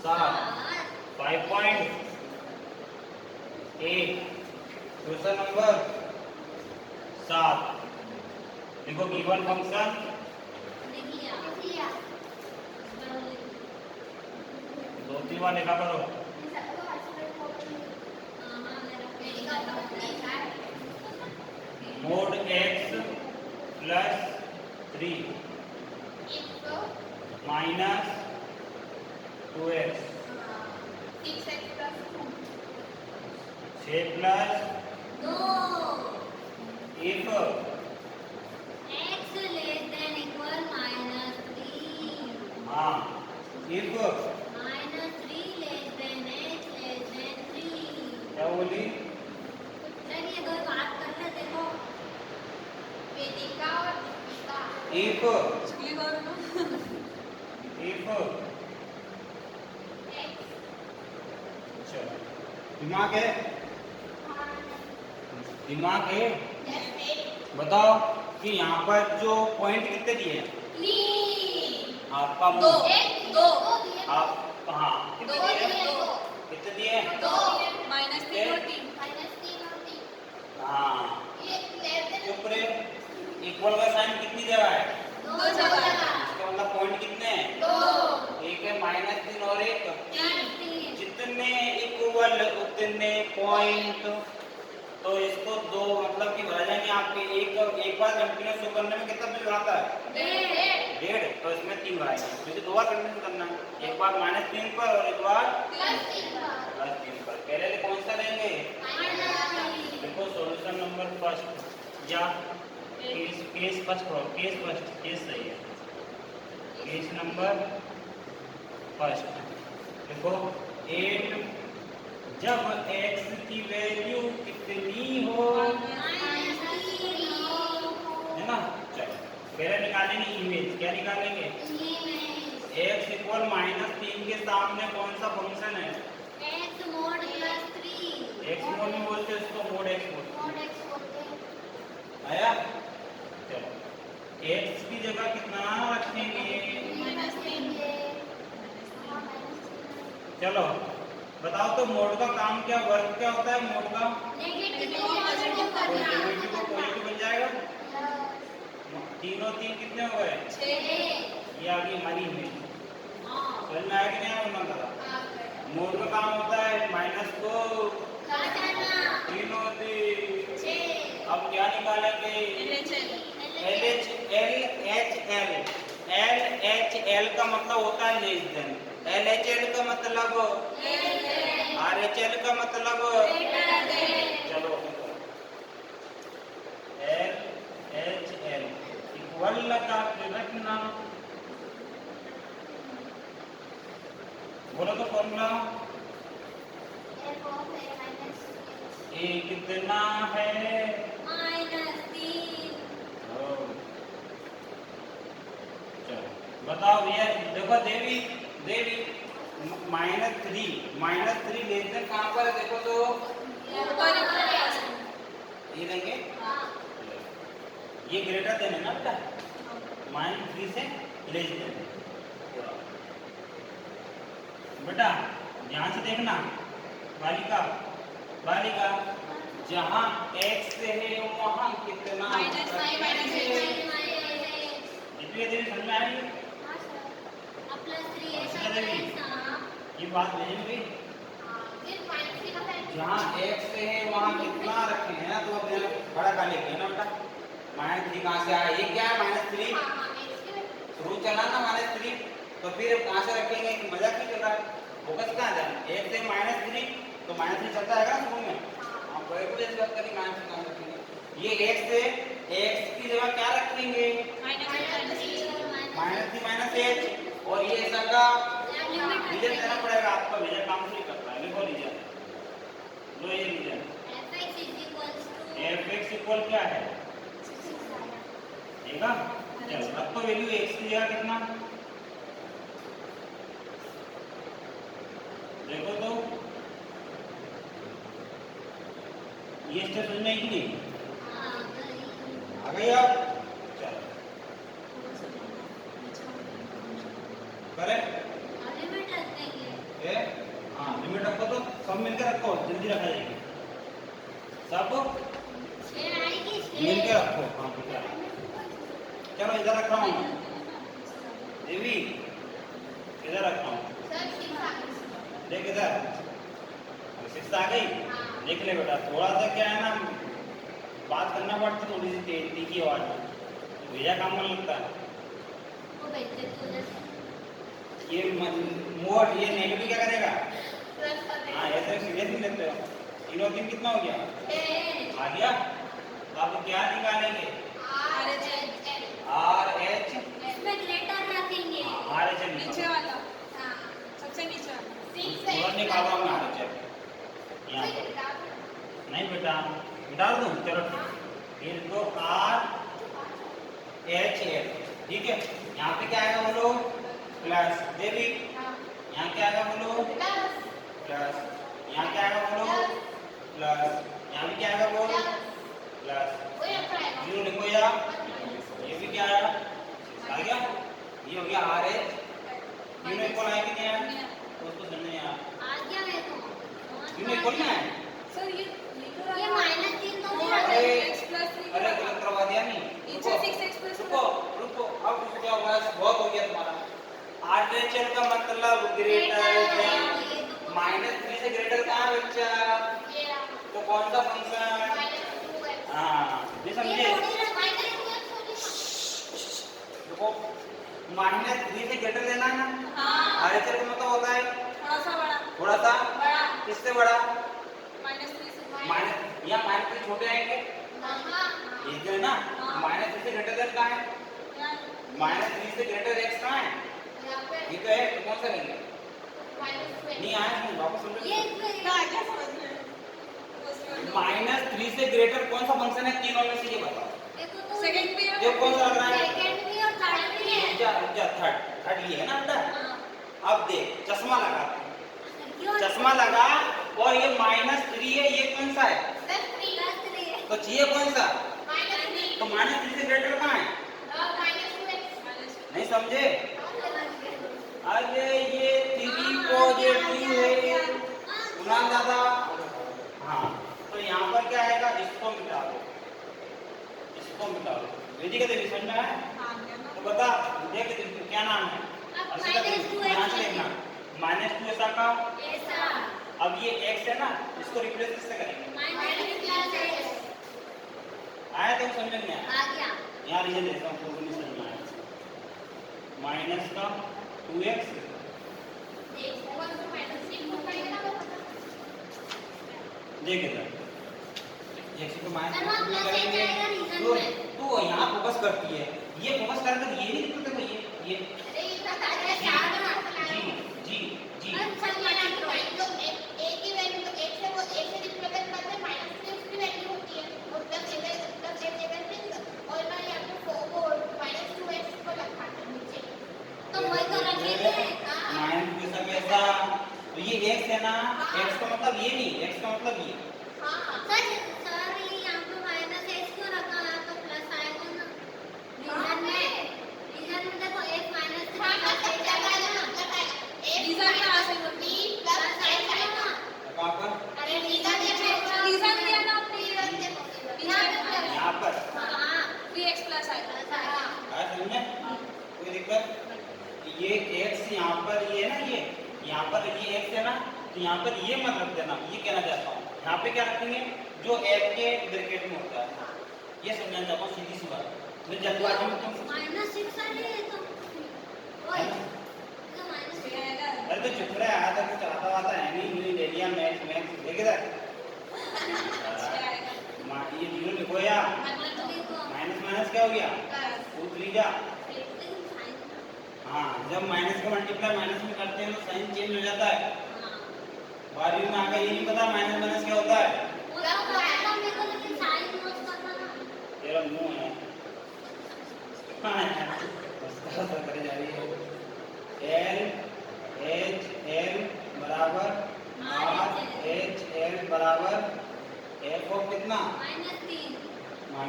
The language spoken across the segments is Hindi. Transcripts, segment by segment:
7 5.8 क्वेश्चन नंबर 7 देखो गिवन फंक्शन दो तीन बार लिखा करो mode x plus 3 minus 2x 6 plus if हाँ if क्या बोली if दिमाग है दिमाग है बताओ कि यहाँ पर जो पॉइंट कितने दिए हैं आपका आप हाँ कितने दिए हाँ ऊपर इक्वल का साइन कितनी जगह है इसका मतलब पॉइंट कितने हैं एक है -3 और एक जितने इक्वल उतने पॉइंट तो इसको दो मतलब कि भरा जाएंगे आपके एक बार कंटिन्यूस शो करने में कितना बिल आता है 1.5 तो इसमें 3 बार आएंगे तो इसे 2 बार कंटिन्यूस करना है एक बार -3 पर और एक बार +3 पर पहले कौन सा लेंगे देखो सॉल्यूशन नंबर फर्स्ट या केस सही है केस नंबर फर्स्ट देखो 8 जब x की वैल्यू कितनी हो है ना चलो पहले निकालेंगे इमेज क्या निकालेंगे x इक्वल -3 के सामने कौन सा फंक्शन है x मोड में बोलते हैं इसको मोड x बोलते हैं आया चलो x की जगह कितना रखेंगे चलो बताओ तो मोड का काम क्या वर्क क्या होता है मोड का नेगेटिव को पॉजिटिव बन जाएगा 3 और 3 कितने हो गए 6 ये आ गई हमारी इमेज समझ में आया कि नहीं आया ना मोड का काम होता है माइनस को 3 और 3 अब क्या निकालेंगे LHL का मतलब होता है लेस देन LHL का मतलब RHL का मतलब चलो LHL इक्वल लगा रखना बोलो तो फॉर्मूला ए कितना है बताओ भैया देखो देवी -3 लेस देन कहाँ पर है देखो तो ये देंगे ये ग्रेटर देन है ना बेटा -3 से लेस देन बेटा ध्यान से देखना बालिका जहाँ x है वहाँ कितना धीरे समझ में आएगी ये बात लेंगे जहाँ x है वहाँ कितना रखे हैं ना तो अब बड़ा का लेके ना बेटा -3 कहाँ से आया ये क्या है -3 शुरू चला ना -3 तो फिर कहाँ से रखेंगे मजाक नहीं चल रहा है फोकस कहाँ जाना x से -3 तो -3 चलता है ना शुरू में हम कोई भी जैसे बात करें -3 कहाँ रखेंगे ये x से x की जगह क्या रखेंगे -3 -h और ये ऐसा का रीजन देना पड़ेगा आपका रीजन काम नहीं करता है लिखो रीजन लो ये रीजन fx इक्वल क्या है ठीक है चलो अब तो वैल्यू x की जगह कितना देखो तो ये स्टेप समझ में आई कि नहीं आ गई आप चलो करें सब मिलकर रखो, जल्दी रखा जाएगी। सब मिलकर रखो। हाँ बेटा, चलो इधर रख रहा हूँ देवी, इधर रख रहा हूँ। देख इधर 6 आ गई। देख ले बेटा, थोड़ा सा क्या है ना, बात करना पड़ती थोड़ी सी तेज तीखी आवाज में, तो भैया काम में लगता है। ये मोड ये नेगेटिव क्या करेगा? हाँ ऐसे सीरियस नहीं लेते हो। 3 और 3 कितना हो गया? 6 आ गया। तो आप क्या निकालेंगे? आर एच इसमें ग्रेटर रखेंगे। आर एच नीचे वाला, हाँ सबसे नीचे वाला। और निकाल रहा हूँ आर एच यहाँ पर। नहीं बेटा डाल दूँ, चलो फिर तो आर एच एल, ठीक है। यहाँ पे क्या आएगा बोलो? प्लस। देवी यहाँ क्या आएगा बोलो? प्लस। यहाँ क्या आएगा बोलो? प्लस। यहाँ भी क्या आएगा बोलो? प्लस। जीरो लिखो या ये भी क्या आया? आ गया। ये हो गया आर एच। तीनों इक्वल आए कि नहीं आया? तो उसको समझने यार तीनों इक्वल ना है। सर ये -3 तो नहीं अरे x प्लस 3 अरे गलत करवा दिया नहीं। नीचे 6x प्लस रुको रुको, अब क्या हुआ? बहुत हो गया तुम्हारा। आरएचएल का मतलब ग्रेटर देन -3 से ग्रेटर कहाँ है बच्चा? तो कौन सा फंक्शन? हाँ ये समझे। देखो -3 से ग्रेटर लेना है ना। आरएचएल का मतलब होता है थोड़ा सा बड़ा, थोड़ा सा बड़ा किससे बड़ा? -3 से माइनस या -3 छोटे आएंगे ये जो है ना। -3 से ग्रेटर देन कहाँ है? -3 से ग्रेटर x कहाँ है? ये तो है, तो कौन सा लेंगे? नहीं आया नहीं, वापस समझो। क्या क्या समझ में? -3 से ग्रेटर कौन सा फंक्शन है तीनों में से? ये बताओ। सेकंड पे ये कौन सा लग रहा है? थर्ड ये है ना बेटा। अब देख चश्मा लगा, चश्मा लगा और ये -3 है, ये कौन सा है? तो चाहिए कौन सा? तो -3 से ग्रेटर कहाँ है? नहीं समझे? अरे ये 3 पॉजिटिव है कुणाल दादा। हाँ तो यहाँ पर क्या आएगा? इसको मिटा दो, इसको मिटा दो। वेदी का देवी समझ में आया? तो बता देख क्या नाम है? ध्यान से देखना। -2 ऐसा का। अब ये x है ना, इसको रिप्लेस किससे करेंगे? आया तो समझ में आया? यहाँ रीजन देता हूँ, नहीं समझ में आया। माइनस का 2x देख इधर x को माइनस तो यहाँ फोकस करती है, ये फोकस करकर ये नहीं दिखता है। ये जी जी जी तो ये x है ना, x का मतलब ये नहीं, x का मतलब ये। यहाँ पर 3x प्लस आएगा। आया समझ में? कोई दिक्कत? ये x यहाँ पर ये है ना, ये यहाँ पर ये x है ना, तो यहाँ पर ये मत रख देना, ये कहना चाहता हूँ। यहाँ पे क्या रखेंगे? जो f के ब्रैकेट में होता है, ये समझना चाहता हूँ सीधी सी बात। मैं जल्दबाजी में तुम अरे तो चुप रहा है, कुछ आता आता है नहीं, मुझे ले लिया मैथ्स देख इधर। ये जीरो लिखो या माइनस क्या हो गया? 2 3 जा। हाँ जब माइनस का मल्टीप्लाई माइनस में करते हैं तो साइन चेंज हो जाता है। 12वीं में आकर ये नहीं पता माइनस क्या होता है? तेरा मुंह है। करे जा रही है। L H L बराबर R H L बराबर F ऑफ कितना? -3।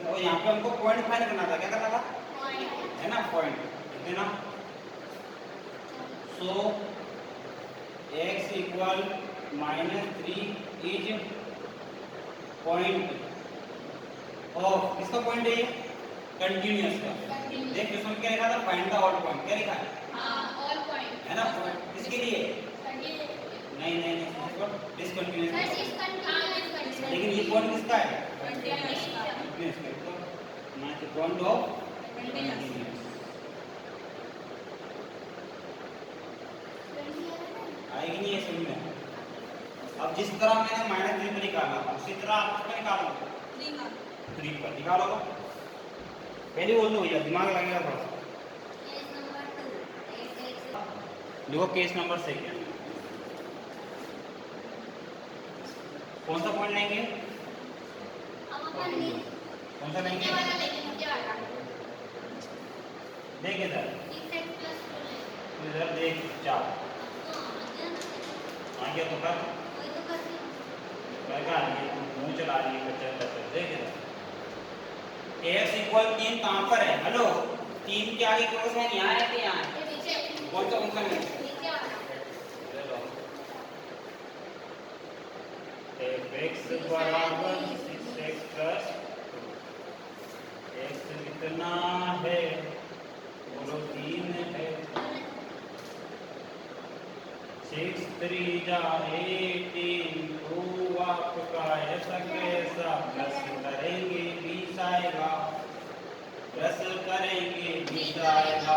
और यहाँ पे हमको पॉइंट फाइंड करना था, क्या करना था? है ना पॉइंट कितना? सो x equal -3 is point of, किसका पॉइंट है ये? कंटिन्यूअस का। देख इसमें क्या लिखा था? फाइंड द ऑल पॉइंट, क्या लिखा है? ऑल पॉइंट है ना? किसके लिए? नहीं नहीं नहीं, डिसकंटिन्यूअस। लेकिन ये पॉइंट किसका है? कंटिन्यूअस का कंटिन्यूअस का। तो ना तो पॉइंट ऑफ कंटिन्यूअस कंटिन्यूअस। आएगी नहीं ये समझ में? अब जिस तरह मैंने -3 पर निकाला उसी तरह आप उसमें निकालो। 3 पर निकालो तो पहले बोल दो भैया, दिमाग लगेगा थोड़ा सा। देखो केस नंबर 2 कौन सा पॉइंट लेंगे? कौन सा लेंगे? देख इधर, इधर देख 4 आ गया तो कर लगा, ये मुंह चला रही है बच्चा बच्चा। देख इधर x = 3 कहाँ पर है? हेलो 3 के आगे क्रॉस है, यहाँ है कि यहाँ है? कौन सा फंक्शन है? fx बराबर 6x प्लस x कितना है? बोलो 3 है। 6 3 जा 18, 2 आपका ऐसा कैसा प्लस करेंगे 20 आएगा, प्लस करेंगे 20 आएगा,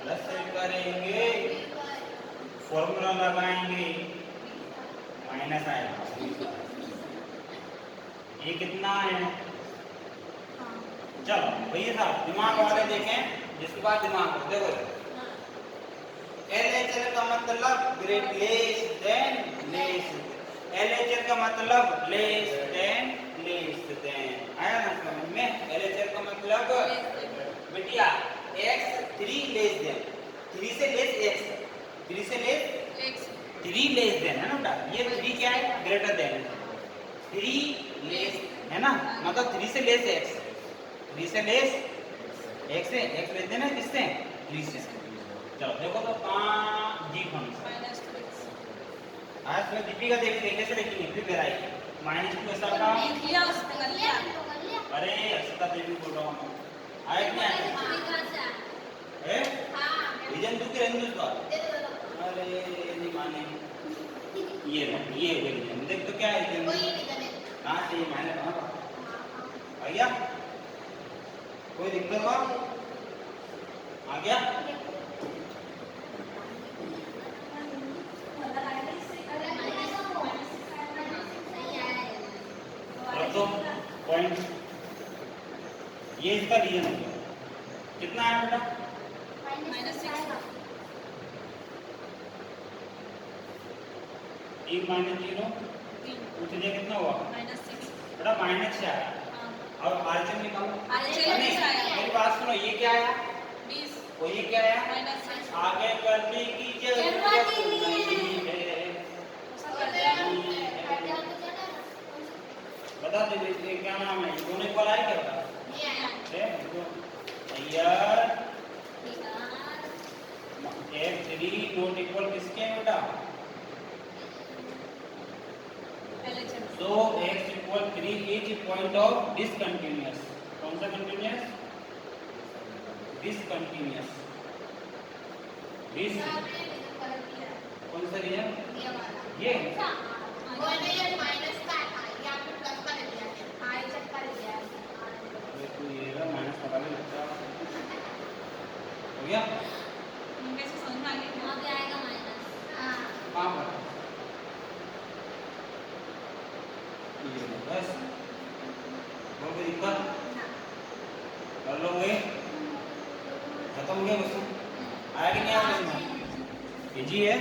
प्लस करेंगे फॉर्मूला लगाएंगे माइनस आएगा। ये कितना है? चलो भैया साहब दिमाग वाले देखें, जिसके पास दिमाग हो। देखो LHL का मतलब great less than less, LHL का मतलब लेस देन आया ना समझ में? LHL का मतलब बिटिया x 3 लेस देन, 3 से लेस x, 3 से लेस 3 लेस देन है ना बेटा? ये 3 क्या है? ग्रेटर देन 3 लेस है ना, मतलब 3 से लेस x, 3 से लेस x से x लेस देन है किससे? 3 से। चलो देखो तो जी फंक्शन आज में दीपिका देवी देखे से लिखेंगे फिर मेरा है -2 ऐसा का। अरे अक्षता देवी बोल रहा हूँ आए कि नहीं है? रीजन तू के रहने दो। अरे नहीं माने ये ना ये रीजन देख तो क्या है रीजन? कहाँ से ये माने कहाँ पर भैया? कोई दिक्कत हो? आ गया? तो पॉइंट ये इसका रीजन हो गया। कितना है बेटा? -6 3 - 0 पूछ लिया कितना हुआ? -6 बेटा माइनस से आया। अब RHM निकालो। RHM नहीं, से आया। मेरी बात सुनो, ये क्या आया? 20 और ये क्या आया? -6 आगे करने की जरूरत नहीं है। बता दे ये क्या नाम है? दोनों इक्वल आए क्या बता? यार x3 नॉट इक्वल किसके है बेटा? So x = 3 is point of discontinuous. कौन सा कंटिन्यूअस? डिसकंटिन्यूअस। कौन सा रीजन? ये तू ये माइनस लगा ले बच्चा। हो गया? कैसे समझ में आ गया? कहाँ पर? ये बस और कोई दिक्कत? कर लोगे? खत्म हो गया क्वेश्चन? आया कि नहीं आया समझ में? इजी है?